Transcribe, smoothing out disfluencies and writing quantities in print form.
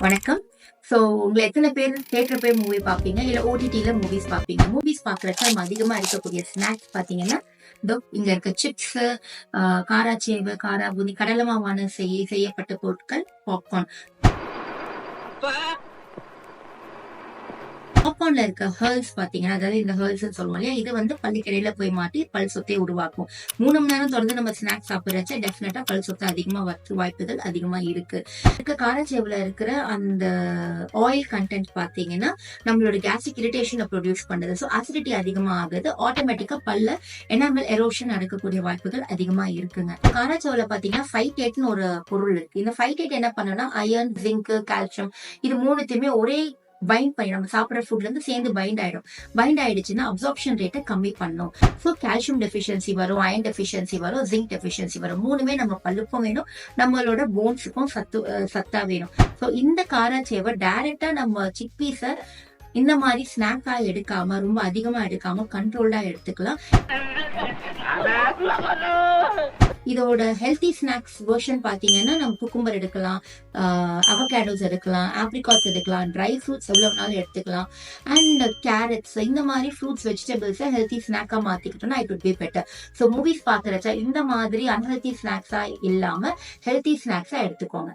வணக்கம். ஸோ உங்களை எத்தனை பேர் தியேட்டர் போய் மூவி பார்ப்பீங்க, இல்லை ஓடிடியில் மூவிஸ் பார்ப்பீங்க? மூவிஸ் பார்க்குறப்ப நம்ம அதிகமாக இருக்கக்கூடிய ஸ்நாக்ஸ் பார்த்தீங்கன்னா, இதோ இங்கே இருக்க சிப்ஸு, காராச்சேவு, காரா பூந்தி, கடலை மாவான செய்யப்பட்ட பொருட்கள், பாப்கார்ன். பாப்கார்ன்ல இருக்க ஹர்ல்ஸ் பாத்தீங்கன்னா, அதாவது இந்த ஹர்ல்ஸ் சொல்லுவோம் இல்லையா, இது வந்து பள்ளிக்கடையில போய் மாட்டி பல் சொத்தை உருவாக்கும். 3 மணி நேரம் தொடர்ந்து நம்ம ஸ்நாக்ஸ் சாப்பிடுறச்ச டெஃபினட்டா பல் சொத்தை அதிகமா வரத்து வாய்ப்புகள் அதிகமா இருக்கு. காராச்சேவுல இருக்கிற அந்த ஆயில் கண்டென்ட் பாத்தீங்கன்னா நம்மளோட கேஸ்ட்ரிக் இரிட்டேஷனை ப்ரொடியூஸ் பண்ணுது. ஸோ அசிடிட்டி அதிகமா ஆகுது. ஆட்டோமேட்டிக்கா பல்ல எனாமல் எரோஷன் நடக்கக்கூடிய வாய்ப்புகள் அதிகமா இருக்குங்க. காராச்சேவுல பாத்தீங்கன்னா ஃபைட்டேட்னு ஒரு பொருள் இருக்கு. இந்த ஃபைட்டேட் என்ன பண்ணுன்னா அயர்ன், ஜிங்க், கால்சியம் இது மூணுத்தையுமே ஒரே பைண்ட் பண்ணி நம்ம சாப்பிட்ற ஃபுட்ல இருந்து சேர்ந்து பைண்ட் ஆயிடும். பைண்ட் ஆயிடுச்சுன்னா அப்சார்ப்ஷன் ரேட்டை கம்மி பண்ணும். ஸோ கால்சியம் டெஃபிஷியன்சி வரும், அயன் டெஃபிஷியன்சி வரும், ஜிங்க் டெஃபிஷியன்சி வரும். மூணுமே நம்ம பல்லுக்கும் வேணும், நம்மளோட போன்ஸுக்கும் சத்தா வேணும். ஸோ இந்த காராச்சேவை டைரக்டா நம்ம சிக் பீஸை இந்த மாதிரி ஸ்நாக்கா எடுக்காம, ரொம்ப அதிகமா எடுக்காம கண்ட்ரோல்டா எடுத்துக்கலாம். இதோட ஹெல்த்தி ஸ்நாக்ஸ் வெர்ஷன் பாத்தீங்கன்னா நம்ம குக்கும்பர் எடுக்கலாம், அவகேடோஸ் எடுக்கலாம், ஆப்ரிகாட்ஸ் எடுக்கலாம், ட்ரை ஃப்ரூட்ஸ் எவ்வளவு நாள் எடுத்துக்கலாம், அண்ட் கேரட்ஸ் இந்த மாதிரி ஃப்ரூட்ஸ் வெஜிடபிள்ஸை ஹெல்த்தி ஸ்நாக்கா மாத்திக்கிட்டோம்னா it would be better. So movies பாக்குறச்ச இந்த மாதிரி அன்ஹெல்த்தி ஸ்நாக்ஸா இல்லாம ஹெல்த்தி ஸ்நாக்ஸா எடுத்துக்கோங்க.